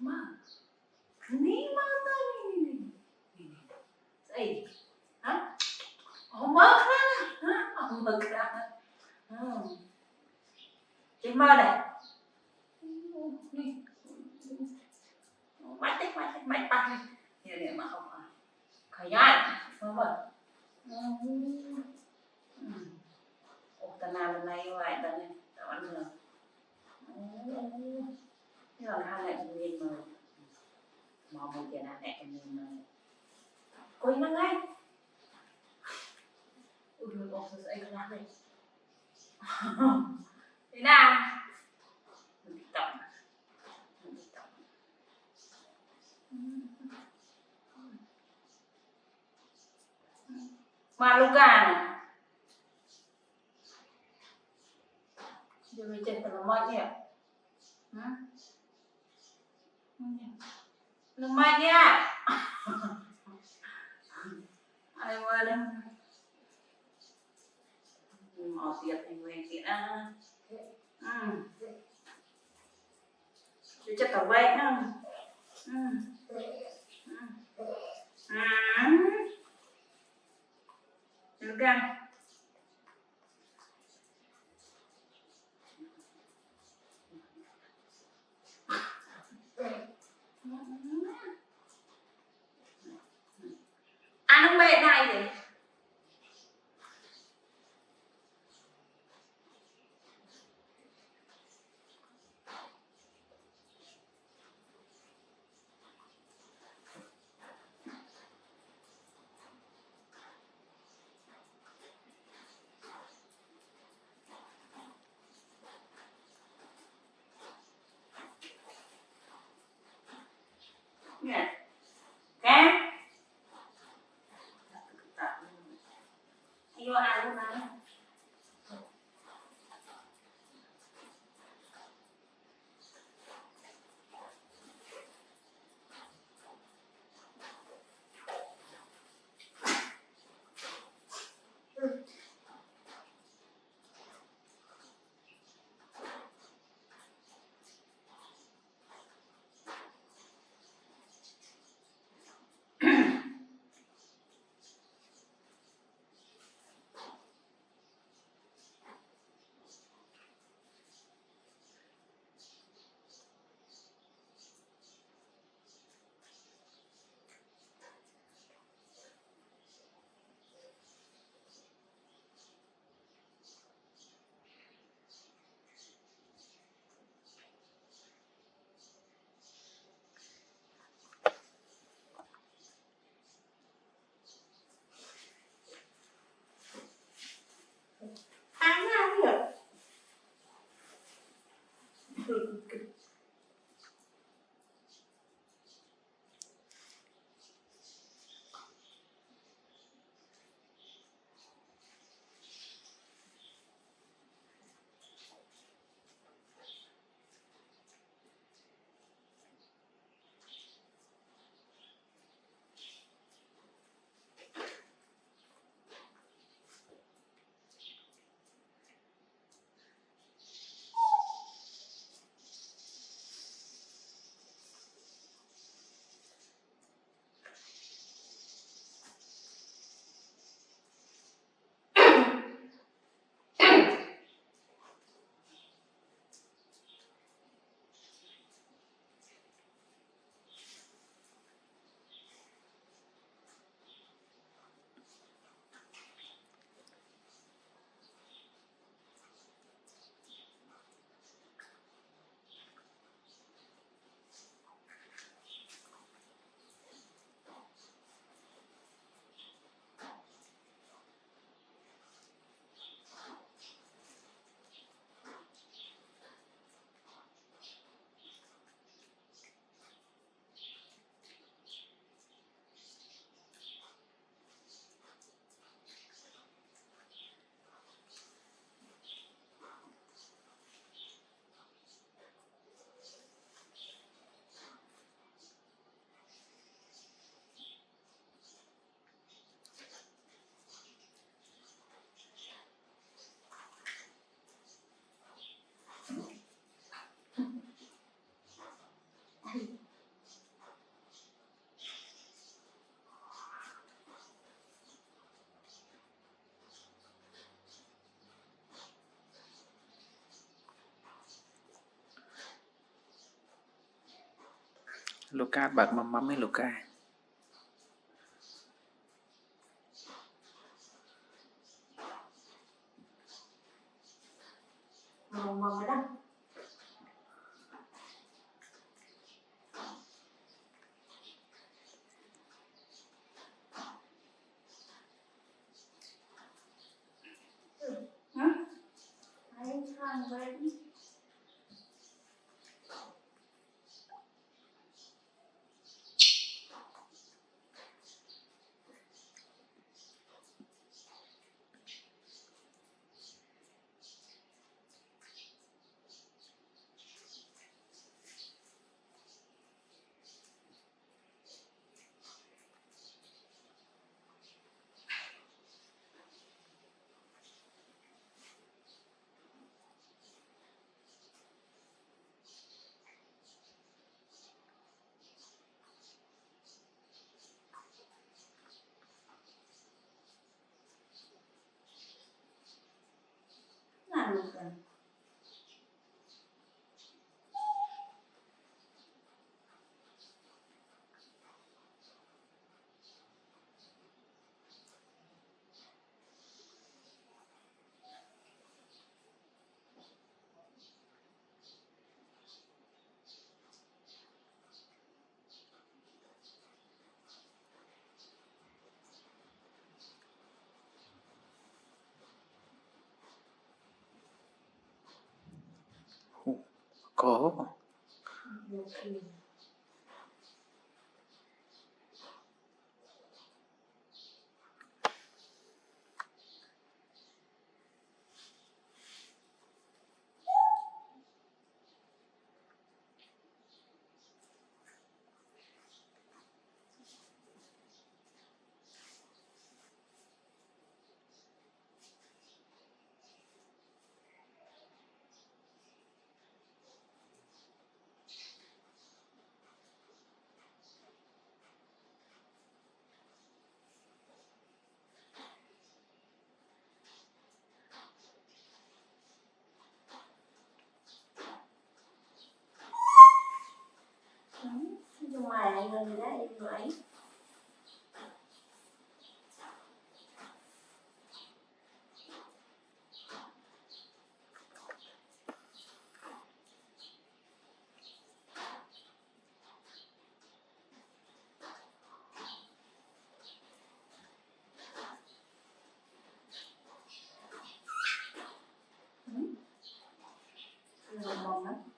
Mà ní mà này gì hả không mất hả không mực ra chị mơ này mát tay nhiều điểm mà không khởi gian không rồi ta nào lần này lại ta này ta ăn được thế là hai lại cũng nhìn mời mò một tiền là mẹ cũng nhìn mời coi nó ngay ui rồi bọc rồi anh làm đây thế nào mình tập mà Luca này giờ mình chơi tao mọi nhỉ nó mạnh nha ai qua đây mò tiệt thành về tiệt chứ chắc tao quay nữa Luca ăn không bệ này thì Luca bật mắm với Luca. Mầm đó. Hãy thang bên. Làm được rồi. Có. Nhưng mà lại người đó em vậy. Mầm đó.